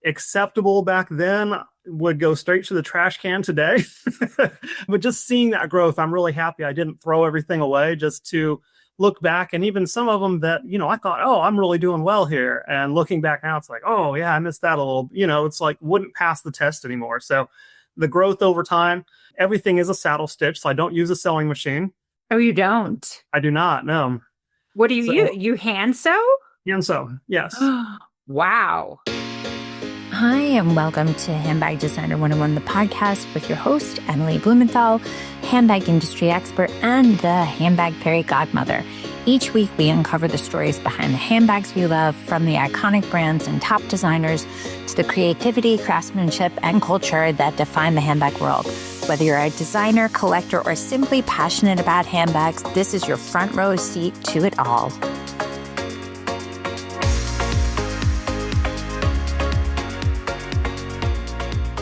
acceptable back then would go straight to the trash can today. But just seeing that growth, I'm really happy I didn't throw everything away, just to look back. And even some of them that, I thought, oh, I'm really doing well here. And looking back now, it's like, oh, yeah, I missed that a little. It's like wouldn't pass the test anymore. So the growth over time, everything is a saddle stitch. So I don't use a sewing machine. Oh, you don't? I do not, no. What do you use? You hand sew? Hand sew, yes. Wow. Hi, and welcome to Handbag Designer 101, the podcast with your host, Emily Blumenthal, handbag industry expert and the handbag fairy godmother. Each week, we uncover the stories behind the handbags we love, from the iconic brands and top designers to the creativity, craftsmanship, and culture that define the handbag world. Whether you're a designer, collector, or simply passionate about handbags, this is your front row seat to it all.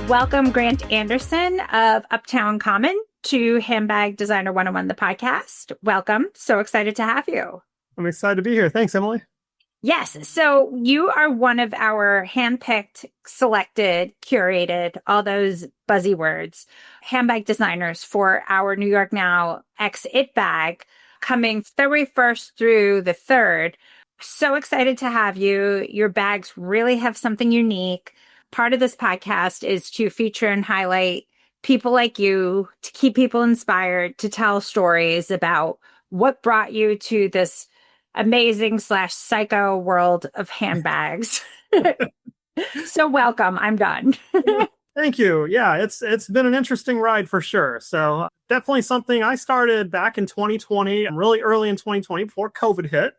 Welcome, Grant Anderson of Uptown Common, to Handbag Designer 101, the podcast. Welcome. So excited to have you. I'm excited to be here. Thanks, Emily. Yes. So you are one of our handpicked, selected, curated, all those buzzy words, handbag designers for our New York Now X It bag, coming February 1st through the 3rd. So excited to have you. Your bags really have something unique. Part of this podcast is to feature and highlight people like you, to keep people inspired, to tell stories about what brought you to this amazing / psycho world of handbags. So welcome. I'm done. Thank you. Yeah, it's been an interesting ride for sure. So definitely something I started back in 2020, really early in 2020 before COVID hit.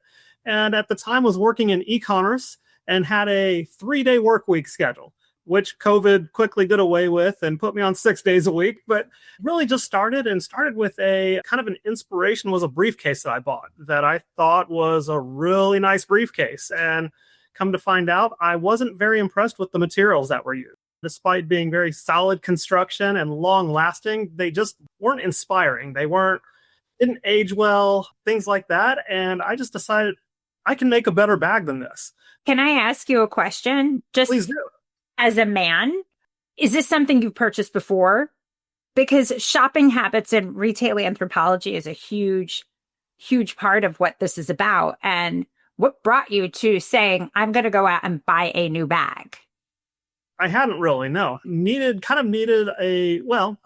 And at the time was working in e-commerce and had a 3-day work week schedule, which COVID quickly did away with and put me on 6 days a week. But really just started with a kind of an inspiration, was a briefcase that I bought that I thought was a really nice briefcase. And come to find out, I wasn't very impressed with the materials that were used. Despite being very solid construction and long lasting, they just weren't inspiring. Didn't age well, things like that. And I just decided I can make a better bag than this. Can I ask you a question? Please do. As a man, is this something you've purchased before? Because shopping habits and retail anthropology is a huge, huge part of what this is about. And what brought you to saying, I'm going to go out and buy a new bag? I hadn't really, no. I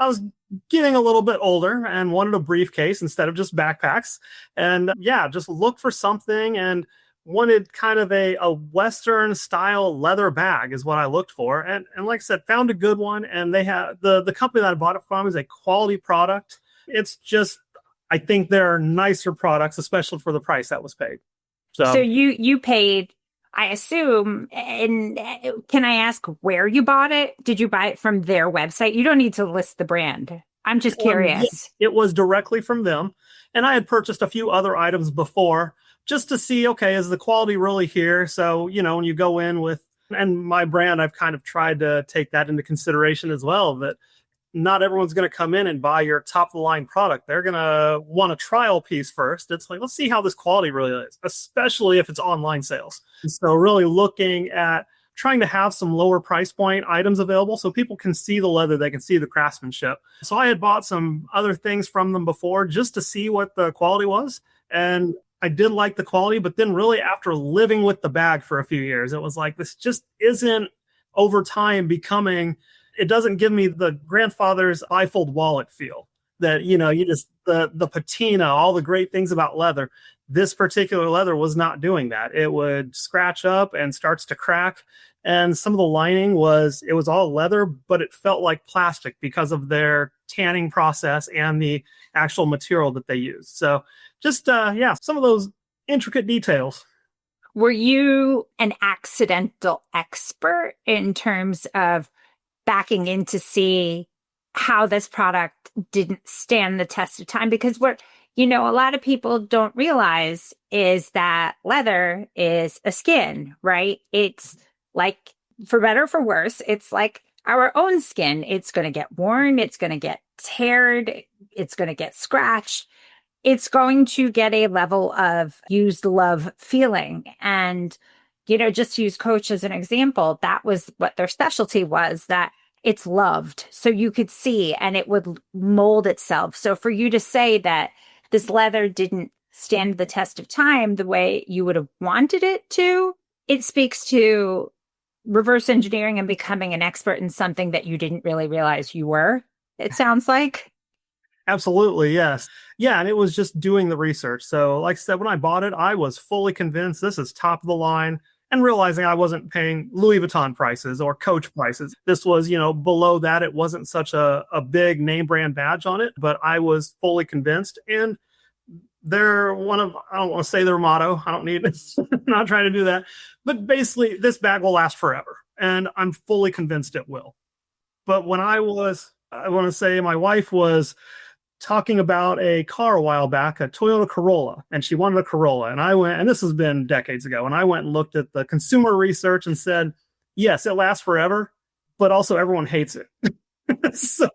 was getting a little bit older and wanted a briefcase instead of just backpacks. And just look for something and wanted kind of a Western style leather bag is what I looked for. And like I said, found a good one. And they have the company that I bought it from is a quality product. It's just, I think there are nicer products, especially for the price that was paid. So you paid, I assume, and can I ask where you bought it? Did you buy it from their website? You don't need to list the brand. I'm just curious. It was directly from them. And I had purchased a few other items before just to see, okay, is the quality really here? So, when you go in with, and my brand, I've kind of tried to take that into consideration as well, that not everyone's going to come in and buy your top of the line product. They're going to want a trial piece first. It's like, let's see how this quality really is, especially if it's online sales. So really looking at trying to have some lower price point items available so people can see the leather, they can see the craftsmanship. So I had bought some other things from them before just to see what the quality was. And I did like the quality, but then really after living with the bag for a few years, it was like, this just isn't over time becoming, it doesn't give me the grandfather's bifold wallet feel that, you just, the patina, all the great things about leather. This particular leather was not doing that. It would scratch up and starts to crack. And some of the lining it was all leather, but it felt like plastic because of their tanning process and the actual material that they use. So just, some of those intricate details. Were you an accidental expert in terms of backing in to see how this product didn't stand the test of time? Because a lot of people don't realize is that leather is a skin, right? It's like, for better or for worse, it's like our own skin. It's going to get worn. It's going to get teared. It's going to get scratched. It's going to get a level of used love feeling. And just to use Coach as an example, that was what their specialty was, that it's loved. So you could see and it would mold itself. So for you to say that this leather didn't stand the test of time the way you would have wanted it to, it speaks to reverse engineering and becoming an expert in something that you didn't really realize you were, it sounds like. Absolutely, yes. Yeah, and it was just doing the research. So, like I said, when I bought it, I was fully convinced this is top of the line, and realizing I wasn't paying Louis Vuitton prices or Coach prices. This was, below that. It wasn't such a big name brand badge on it, but I was fully convinced. And they're I don't want to say their motto. I don't need it. Not trying to do that. But basically, this bag will last forever. And I'm fully convinced it will. But when I want to say my wife was talking about a car a while back, a Toyota Corolla, and she wanted a Corolla. And I went, and this has been decades ago, and I went and looked at the consumer research and said, yes, it lasts forever, but also everyone hates it. So,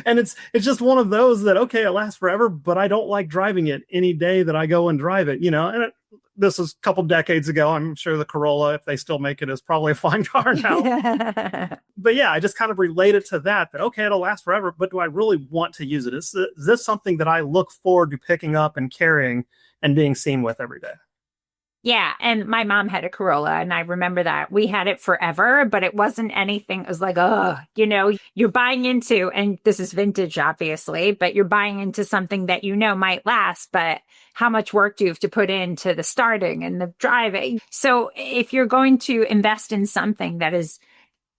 and it's just one of those that, okay, it lasts forever, but I don't like driving it any day that I go and drive it, and this is a couple decades ago. I'm sure the Corolla, if they still make it, is probably a fine car now. But yeah, I just kind of related to that, okay, it'll last forever, but do I really want to use it? Is this something that I look forward to picking up and carrying and being seen with every day? Yeah. And my mom had a Corolla, and I remember that we had it forever, but it wasn't anything. It was like, you're buying into, and this is vintage, obviously, but you're buying into something that might last, but how much work do you have to put into the starting and the driving? So if you're going to invest in something that is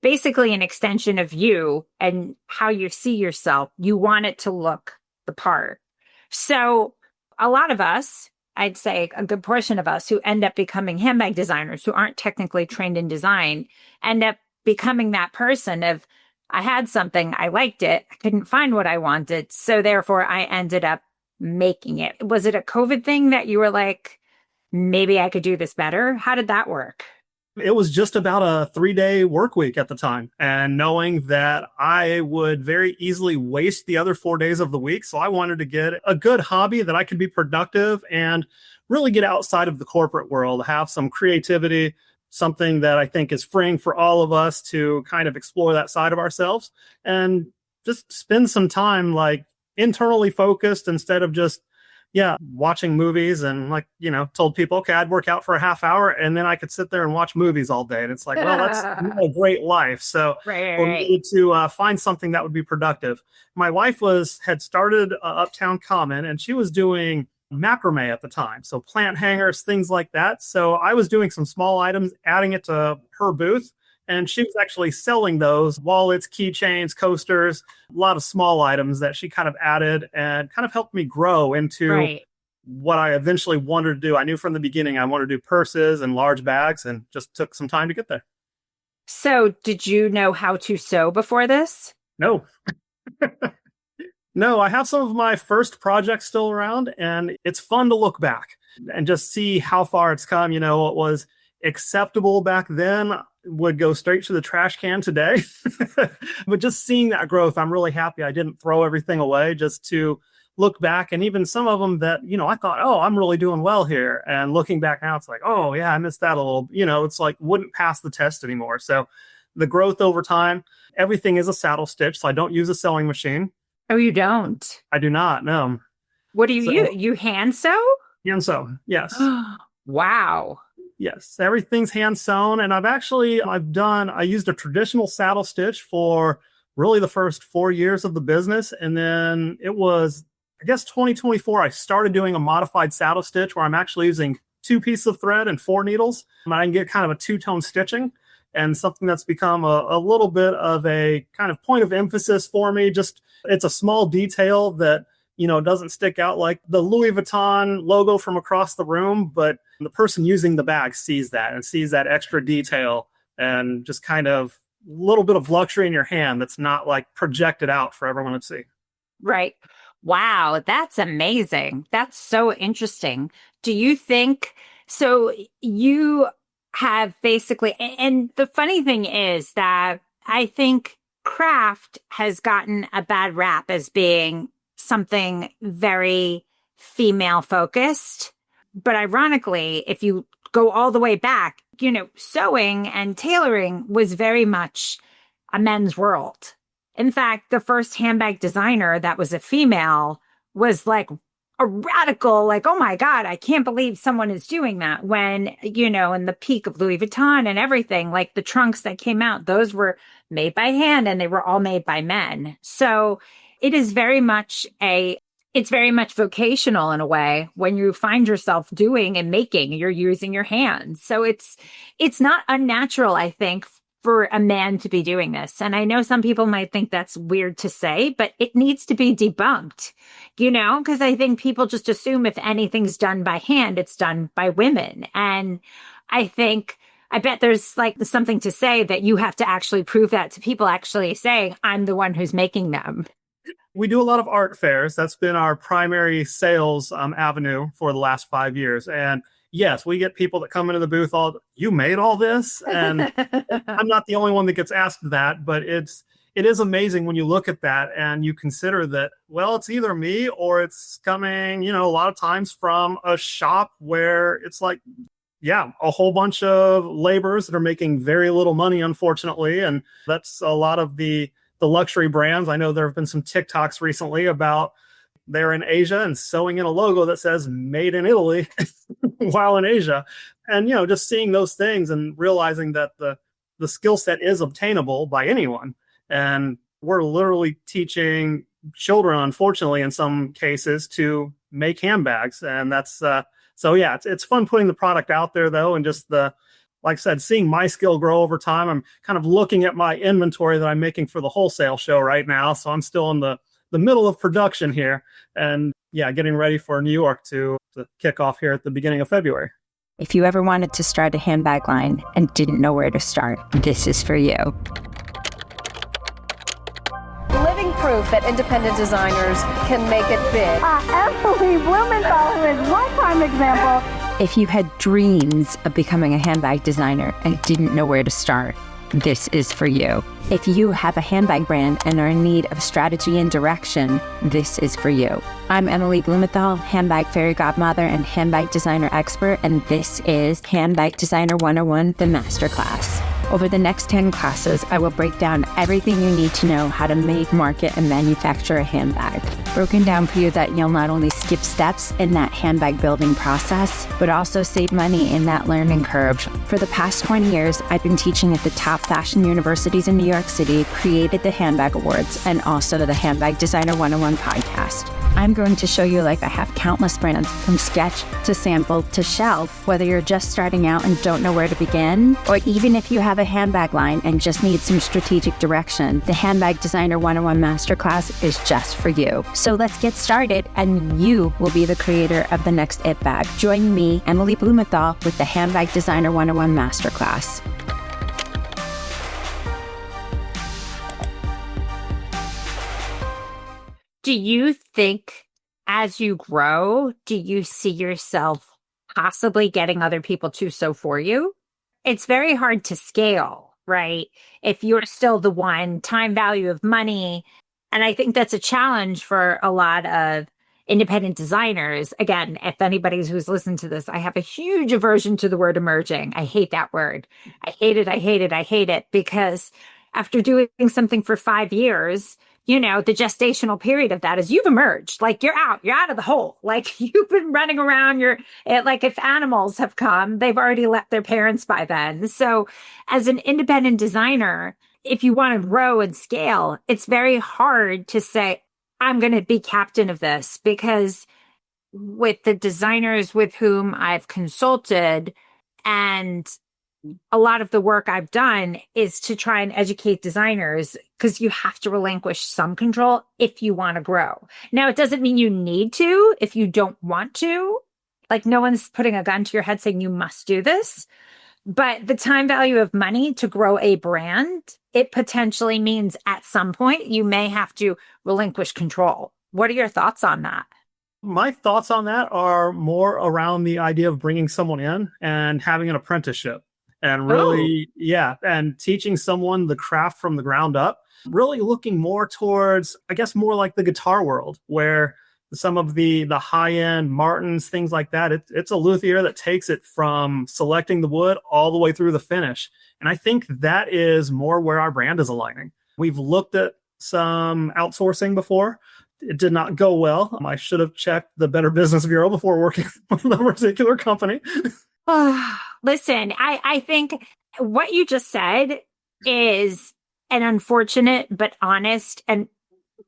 basically an extension of you and how you see yourself, you want it to look the part. So a lot of us, I'd say a good portion of us who end up becoming handbag designers who aren't technically trained in design end up becoming that person of, I had something, I liked it, I couldn't find what I wanted, so therefore I ended up making it. Was it a COVID thing that you were like, maybe I could do this better? How did that work? It was just about a 3-day work week at the time, and knowing that I would very easily waste the other 4 days of the week. So I wanted to get a good hobby that I could be productive and really get outside of the corporate world, have some creativity, something that I think is freeing for all of us to kind of explore that side of ourselves and just spend some time like internally focused instead of just watching movies and told people, okay, I'd work out for a half hour and then I could sit there and watch movies all day. And it's like, well, that's not a great life. So we needed to find something that would be productive. My wife had started Uptown Common, and she was doing macrame at the time. So plant hangers, things like that. So I was doing some small items, adding it to her booth. And she was actually selling those wallets, keychains, coasters, a lot of small items that she kind of added and kind of helped me grow into what I eventually wanted to do. I knew from the beginning I wanted to do purses and large bags, and just took some time to get there. So did you know how to sew before this? No. No, I have some of my first projects still around, and it's fun to look back and just see how far it's come. What was acceptable back then would go straight to the trash can today. But just seeing that growth, I'm really happy I didn't throw everything away, just to look back. And even some of them that, I thought, oh, I'm really doing well here. And looking back now, it's like, oh yeah, I missed that a little, it's like wouldn't pass the test anymore. So the growth over time, everything is a saddle stitch. So I don't use a sewing machine. Oh, you don't? I do not, no. What do you use? You hand sew? Hand sew, yes. Wow. Yes, everything's hand sewn. And I used a traditional saddle stitch for really the first 4 years of the business. And then it was, I guess, 2024, I started doing a modified saddle stitch where I'm actually using 2 pieces of thread and 4 needles. And I can get kind of a 2-tone stitching, and something that's become a little bit of a kind of point of emphasis for me. Just, it's a small detail that, doesn't stick out like the Louis Vuitton logo from across the room, but the person using the bag sees that and sees that extra detail, and just kind of a little bit of luxury in your hand that's not like projected out for everyone to see. Right. Wow. That's amazing. That's so interesting. Do you think, so you have basically, and the funny thing is that I think craft has gotten a bad rap as being something very female focused. But ironically, if you go all the way back, sewing and tailoring was very much a men's world. In fact, the first handbag designer that was a female was like a radical, like, oh my God, I can't believe someone is doing that. When, in the peak of Louis Vuitton and everything, like the trunks that came out, those were made by hand and they were all made by men. So it is very much it's very much vocational in a way. When you find yourself doing and making, you're using your hands. So it's not unnatural, I think, for a man to be doing this. And I know some people might think that's weird to say, but it needs to be debunked, because I think people just assume if anything's done by hand, it's done by women. And I bet there's like something to say that you have to actually prove that to people actually saying, I'm the one who's making them. We do a lot of art fairs. That's been our primary sales avenue for the last 5 years. And yes, we get people that come into the booth you made all this? And I'm not the only one that gets asked that, but it is amazing when you look at that and you consider that, well, it's either me or it's coming, a lot of times from a shop where it's like, yeah, a whole bunch of laborers that are making very little money, unfortunately. And that's a lot of the luxury brands. I know there have been some TikToks recently about they're in Asia and sewing in a logo that says made in Italy while in Asia. And, just seeing those things and realizing that the skill set is obtainable by anyone. And we're literally teaching children, unfortunately, in some cases, to make handbags. And that's, so yeah, it's fun putting the product out there though. And just like I said, seeing my skill grow over time. I'm kind of looking at my inventory that I'm making for the wholesale show right now. So I'm still in the middle of production here, and yeah, getting ready for New York to kick off here at the beginning of February. If you ever wanted to start a handbag line and didn't know where to start, this is for you. Living proof that independent designers can make it big. Emily Blumenthal, who is one prime example. If you had dreams of becoming a handbag designer and didn't know where to start, this is for you. If you have a handbag brand and are in need of strategy and direction, this is for you. I'm Emily Blumenthal, handbag fairy godmother and handbag designer expert, and this is Handbag Designer 101, the masterclass. Over the next 10 classes, I will break down everything you need to know how to make, market, and manufacture a handbag. Broken down for you that you'll not only skip steps in that handbag building process, but also save money in that learning curve. For the past 20 years, I've been teaching at the top fashion universities in New York City, created the Handbag Awards, and also the Handbag Designer 101 podcast. I'm going to show you like I have countless brands from sketch to sample to shelf, whether you're just starting out and don't know where to begin, or even if you have a handbag line and just need some strategic direction, the Handbag Designer 101 Masterclass is just for you. So let's get started, and you will be the creator of the next It Bag. Join me, Emily Blumenthal, with the Handbag Designer 101 Masterclass. Do you think as you grow, do you see yourself possibly getting other people to sew for you? It's very hard to scale, right? If you're still the one, time value of money. And I think that's a challenge for a lot of independent designers. Again, if anybody who's listened to this, I have a huge aversion to the word emerging. I hate that word. I hate it because after doing something for 5 years, the gestational period of that is you've emerged, like you're out of the hole. Like you've been running around, like if animals have come, they've already left their parents by then. So as an independent designer, if you want to grow and scale, it's very hard to say, I'm going to be captain of this, because with the designers with whom I've consulted and a lot of the work I've done is to try and educate designers, because you have to relinquish some control if you want to grow. Now, it doesn't mean you need to if you don't want to. Like no one's putting a gun to your head saying you must do this. But the time value of money to grow a brand, it potentially means at some point you may have to relinquish control. What are your thoughts on that? My thoughts on that are more around the idea of bringing someone in and having an apprenticeship. And really, and teaching someone the craft from the ground up, really looking more towards, I guess, more like the guitar world, where some of the high-end Martins, things like that. It's a luthier that takes it from selecting the wood all the way through the finish. And I think that is more where our brand is aligning. We've looked at some outsourcing before. It did not go well. I should have checked the Better Business Bureau before working with a particular company. Listen, I think what you just said is an unfortunate but honest and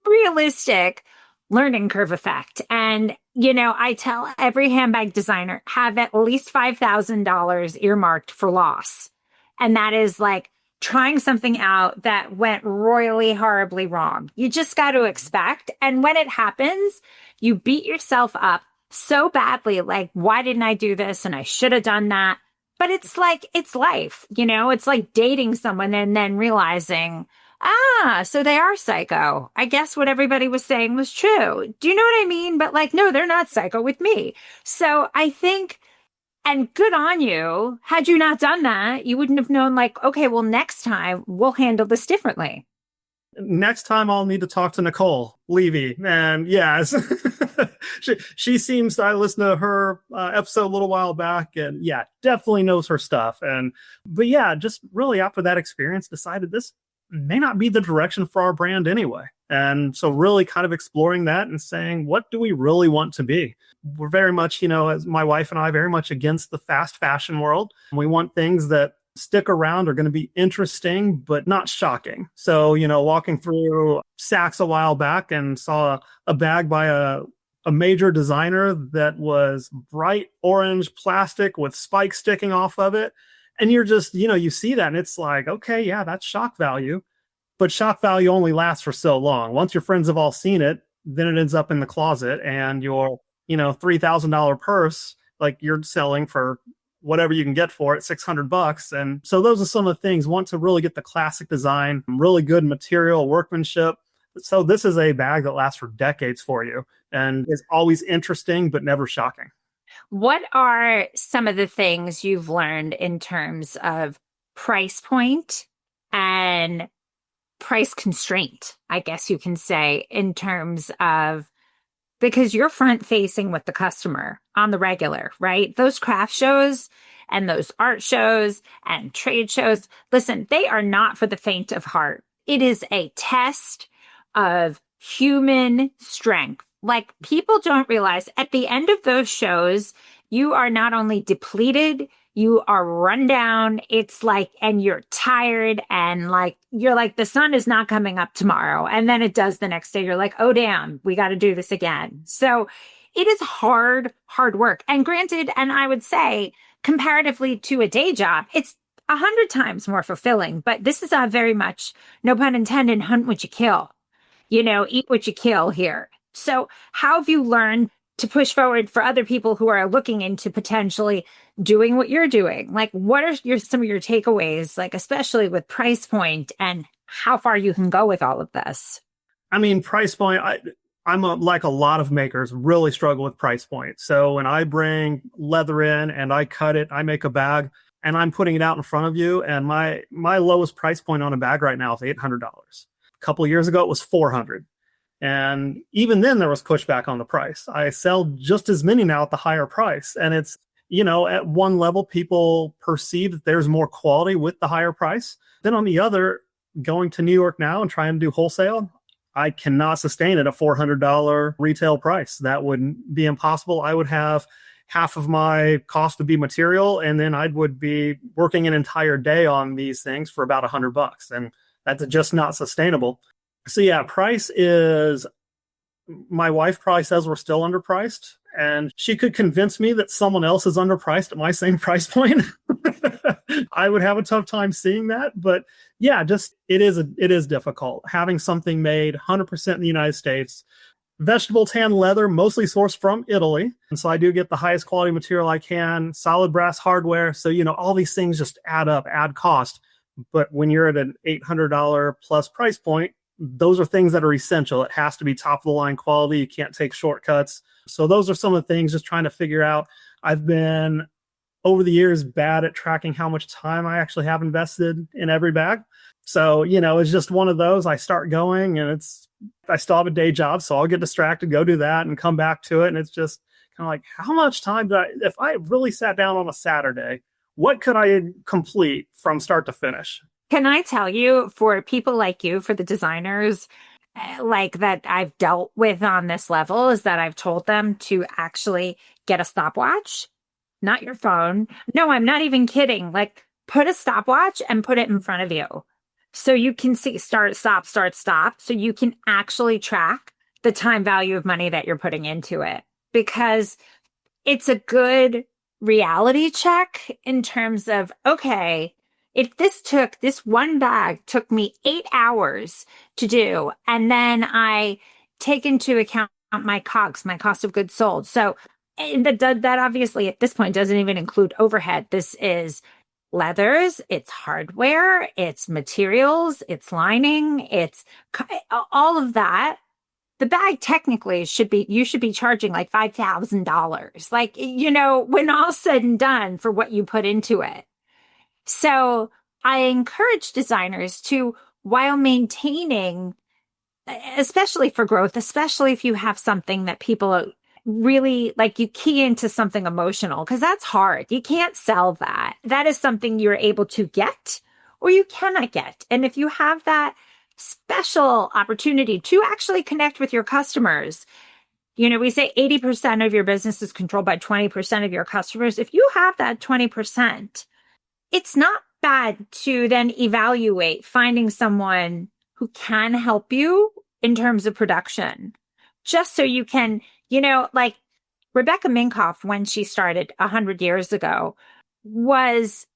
realistic learning curve effect. And, I tell every handbag designer, have at least $5,000 earmarked for loss. And that is like trying something out that went royally, horribly wrong. You just got to expect. And when it happens, you beat yourself up so badly, like, why didn't I do this? And I should have done that. But it's like, it's life, it's like dating someone and then realizing, so they are psycho. I guess what everybody was saying was true. Do you know what I mean? But like, no, they're not psycho with me. So I think, and good on you. Had you not done that, you wouldn't have known, like, okay, well, next time we'll handle this differently. Next time I'll need to talk to Nicole Levy. And yes, she seems, I listened to her episode a little while back, and yeah, definitely knows her stuff. But yeah, just really after that experience decided this may not be the direction for our brand anyway. And so really kind of exploring that and saying, what do we really want to be? We're very much, as my wife and I, very much against the fast fashion world. We want things that stick around, are going to be interesting, but not shocking. So, walking through Saks a while back and saw a bag by a major designer that was bright orange plastic with spikes sticking off of it. And you're just, you see that and it's like, okay, yeah, that's shock value. But shock value only lasts for so long. Once your friends have all seen it, then it ends up in the closet and your, $3,000 purse, like you're selling for whatever you can get for it, $600. And so those are some of the things. Want to really get the classic design, really good material, workmanship. So this is a bag that lasts for decades for you and is always interesting, but never shocking. What are some of the things you've learned in terms of price point and price constraint, I guess you can say, in terms of, because you're front facing with the customer on the regular, right? Those craft shows and those art shows and trade shows, listen, they are not for the faint of heart. It is a test of human strength. Like, people don't realize at the end of those shows, you are not only depleted, you are run down. It's like, and you're tired and like, you're like, the sun is not coming up tomorrow. And then it does the next day. You're like, oh, damn, we got to do this again. So it is hard work. And granted, and I would say comparatively to a day job, it's 100 times more fulfilling. But this is a very much, no pun intended, hunt what you kill, eat what you kill here. So how have you learned to push forward for other people who are looking into potentially doing what you're doing? Like, what are some of your takeaways, like, especially with price point and how far you can go with all of this? I mean, price point, I'm like a lot of makers really struggle with price point. So when I bring leather in and I cut it, I make a bag and I'm putting it out in front of you. And my lowest price point on a bag right now is $800. A couple of years ago, it was $400. And even then there was pushback on the price. I sell just as many now at the higher price. And it's, at one level, people perceive that there's more quality with the higher price. Then on the other, going to New York now and trying to do wholesale, I cannot sustain it at a $400 retail price. That would be impossible. I would have half of my cost would be material, and then I would be working an entire day on these things for about $100. And that's just not sustainable. So yeah, price is, my wife probably says we're still underpriced, and she could convince me that someone else is underpriced at my same price point. I would have a tough time seeing that, but yeah, just it is difficult having something made 100% in the United States, vegetable tan leather, mostly sourced from Italy. And so I do get the highest quality material I can, solid brass hardware. So, all these things just add up, add cost. But when you're at an $800 plus price point, those are things that are essential. It has to be top of the line quality. You can't take shortcuts. So those are some of the things, just trying to figure out. I've been over the years bad at tracking how much time I actually have invested in every bag. So, it's just one of those. I start going and I still have a day job, so I'll get distracted, go do that and come back to it. And it's just kind of like, how much time if I really sat down on a Saturday, what could I complete from start to finish? Can I tell you, for people like you, for the designers like that I've dealt with on this level, is that I've told them to actually get a stopwatch, not your phone. No, I'm not even kidding. Like, put a stopwatch and put it in front of you so you can see start, stop, so you can actually track the time value of money that you're putting into it, because it's a good reality check in terms of, okay, if this one bag took me 8 hours to do, and then I take into account my COGS, my cost of goods sold. So that obviously at this point doesn't even include overhead. This is leathers, it's hardware, it's materials, it's lining, it's all of that. The bag technically you should be charging like $5,000, like, when all's said and done for what you put into it. So I encourage designers to, while maintaining, especially for growth, especially if you have something that people really like, you key into something emotional, because that's hard. You can't sell that. That is something you're able to get or you cannot get. And if you have that special opportunity to actually connect with your customers, we say 80% of your business is controlled by 20% of your customers. If you have that 20%, it's not bad to then evaluate finding someone who can help you in terms of production, just so you can, like Rebecca Minkoff, when she started 100 years ago, was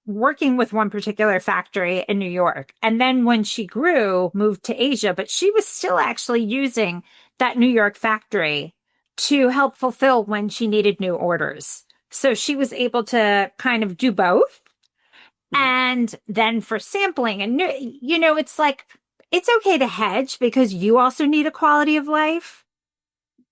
working with one particular factory in New York. And then when she grew, moved to Asia, but she was still actually using that New York factory to help fulfill when she needed new orders. So she was able to kind of do both. And then for sampling, and it's like, it's okay to hedge because you also need a quality of life.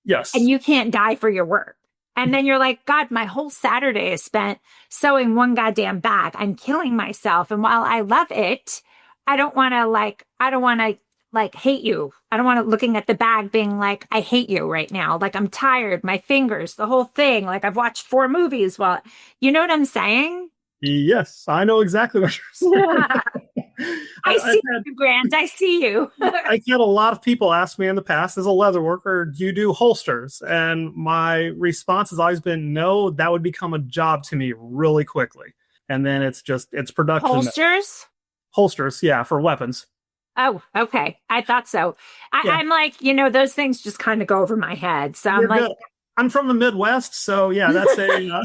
Yes. And you can't die for your work. And then you're like, God, my whole Saturday is spent sewing one goddamn bag. I'm killing myself. And while I love it, I don't want to hate you. I don't want to looking at the bag being like, I hate you right now. Like, I'm tired, my fingers, the whole thing. Like, I've watched 4 movies. Well, you know what I'm saying? Yes, I know exactly what you're saying. I see you, Grant. I see you. I've had a lot of people ask me in the past, as a leather worker, do you do holsters? And my response has always been, no, that would become a job to me really quickly. And then it's production. Holsters? Holsters, yeah, for weapons. Oh, okay. I thought so. I'm like, those things just kind of go over my head. So I'm like, I'm from the Midwest, so yeah, that's a...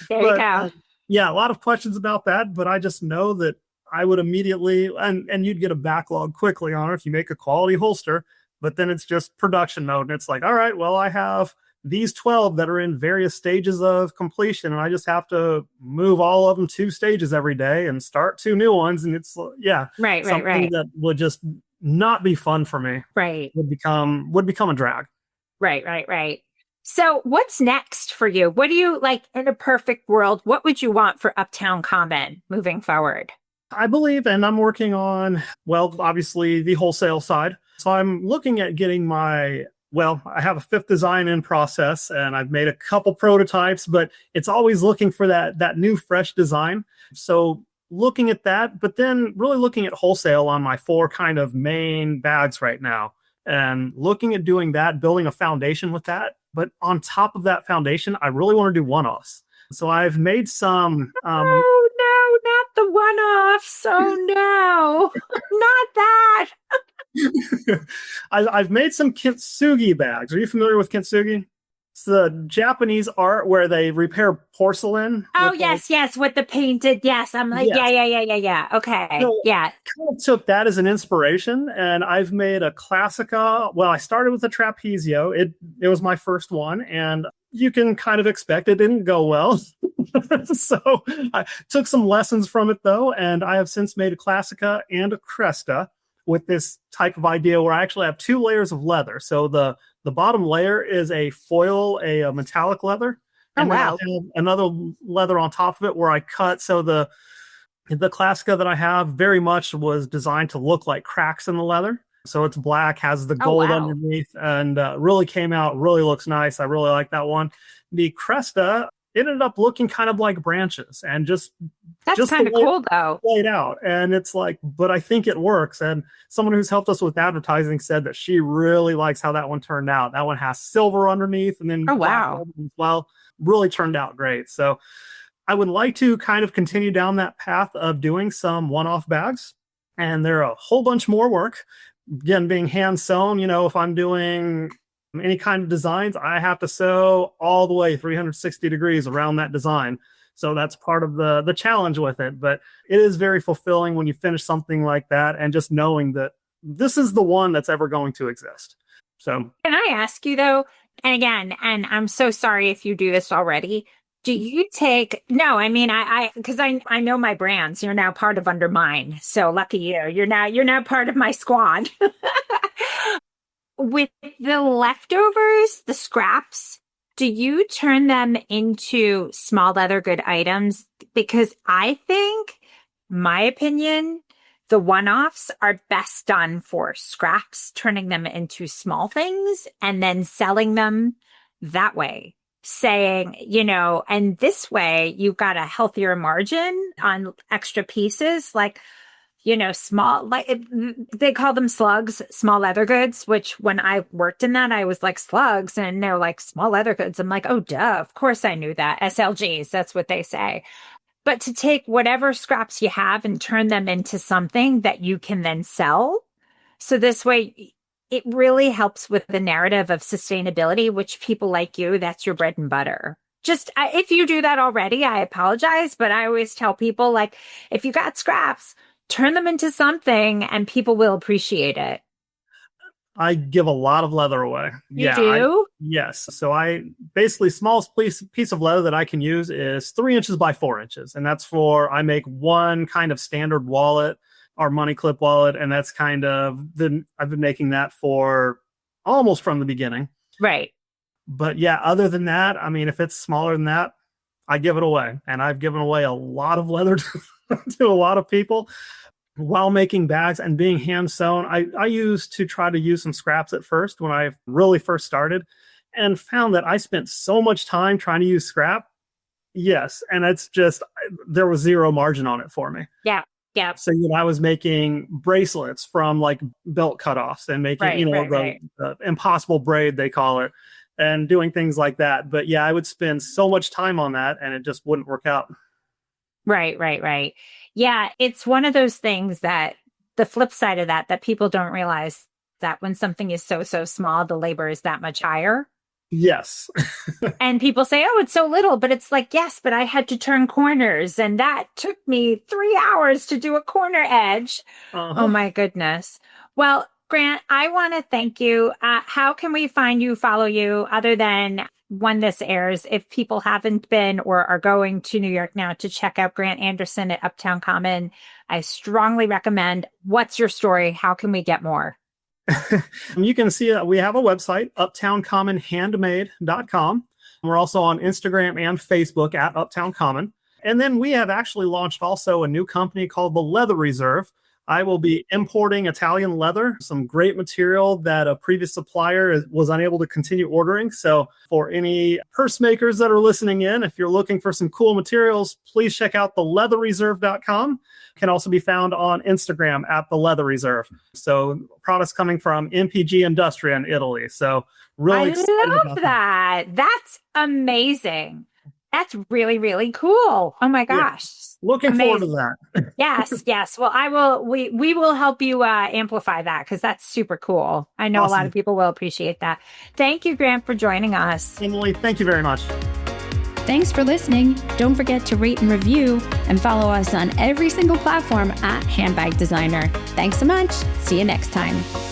There you go. Yeah, a lot of questions about that, but I just know that I would immediately, and you'd get a backlog quickly on it if you make a quality holster, but then it's just production mode. And it's like, all right, well, I have these 12 that are in various stages of completion, and I just have to move all of them 2 stages every day and start 2 new ones. And it's, right. That would just not be fun for me. Right. Would become a drag. Right. So what's next for you? What do you like in a perfect world? What would you want for Uptown Common moving forward? I believe, and I'm working on, obviously the wholesale side. So I'm looking at getting I have a 5th design in process, and I've made a couple prototypes, but it's always looking for that new fresh design. So looking at that, but then really looking at wholesale on my 4 kind of main bags right now, and looking at doing that, building a foundation with that. But on top of that foundation, I really want to do one-offs. So I've made some... oh, no, not the one-offs. Oh, no, not that. I've made some kintsugi bags. Are you familiar with kintsugi? It's the Japanese art where they repair porcelain. Oh, yes, with the painted. Yes, I'm like, yes. Yeah. Okay, so yeah. Kind of took that as an inspiration, and I've made a Classica. Well, I started with a Trapezio. It was my first one, and you can kind of expect it didn't go well. So I took some lessons from it, though, and I have since made a Classica and a Cresta with this type of idea where I actually have 2 layers of leather. So the bottom layer is a foil, a metallic leather. And wow. then I have another leather on top of it where I cut. So the The Classica that I have very much was designed to look like cracks in the leather. So it's black, has the gold underneath, and really came out, really looks nice. I really like that one. The Cresta ended up looking kind of like branches and that's kind of cool though. Laid out. And it's like, but I think it works. And someone who's helped us with advertising said that she really likes how that one turned out. That one has silver underneath and then wow. As well, really turned out great. So I would like to kind of continue down that path of doing some one-off bags. And they're a whole bunch more work. Again, being hand sewn, if I'm doing any kind of designs, I have to sew all the way 360 degrees around that design. So that's part of the challenge with it. But it is very fulfilling when you finish something like that and just knowing that this is the one that's ever going to exist. So can I ask you though, and again, and I'm so sorry if you do this already, do you take, no, I mean, because I know my brands, you're now part of Undermine. So lucky you, you're now part of my squad. With the leftovers, the scraps, do you turn them into small leather good items? Because I think, my opinion, the one-offs are best done for scraps, turning them into small things and then selling them that way. Saying, and this way you've got a healthier margin on extra pieces, like, small, they call them slugs, small leather goods, which when I worked in that, I was like slugs and they're like small leather goods. I'm like, oh, duh, of course I knew that. SLGs, that's what they say. But to take whatever scraps you have and turn them into something that you can then sell. So this way, it really helps with the narrative of sustainability, which people like you, that's your bread and butter. Just if you do that already, I apologize. But I always tell people, like, if you got scraps, turn them into something and people will appreciate it. I give a lot of leather away. You do? Yes. So I basically, smallest piece of leather that I can use is 3 inches by 4 inches. And that's I make one kind of standard wallet, our money clip wallet. And that's kind of I've been making that for almost from the beginning. Right. But yeah, other than that, I mean, if it's smaller than that, I give it away. And I've given away a lot of leather to a lot of people while making bags and being hand sewn. I used to try to use some scraps at first when I really first started and found that I spent so much time trying to use scrap. Yes. And it's just, there was zero margin on it for me. Yeah. Yeah. So, I was making bracelets from like belt cutoffs and making, the impossible braid, they call it, and doing things like that. But yeah, I would spend so much time on that and it just wouldn't work out. Right. Yeah, it's one of those things that the flip side of that people don't realize that when something is so small, the labor is that much higher. Yes. And people say, oh, it's so little, but it's like, yes, but I had to turn corners and that took me 3 hours to do a corner edge. Uh-huh. Oh my goodness. Well, Grant, I want to thank you. How can we find you, follow you, other than when this airs, if people haven't been or are going to New York now to check out Grant Anderson at Uptown Common? I strongly recommend. What's your story? How can we get more? You can see we have a website, uptowncommonhandmade.com. We're also on Instagram and Facebook at Uptown Common. And then we have actually launched also a new company called The Leather Reserve. I will be importing Italian leather, some great material that a previous supplier was unable to continue ordering. So for any purse makers that are listening in, if you're looking for some cool materials, please check out theleatherreserve.com. Can also be found on Instagram at The Leather Reserve. So products coming from MPG Industria in Italy. So really excited love that. That's amazing. That's really, really cool. Oh my gosh. Yeah. Looking forward to that. Yes. Well, we will help you amplify that because that's super cool. I know Awesome. A lot of people will appreciate that. Thank you, Grant, for joining us. Emily, thank you very much. Thanks for listening. Don't forget to rate and review and follow us on every single platform at Handbag Designer. Thanks so much. See you next time.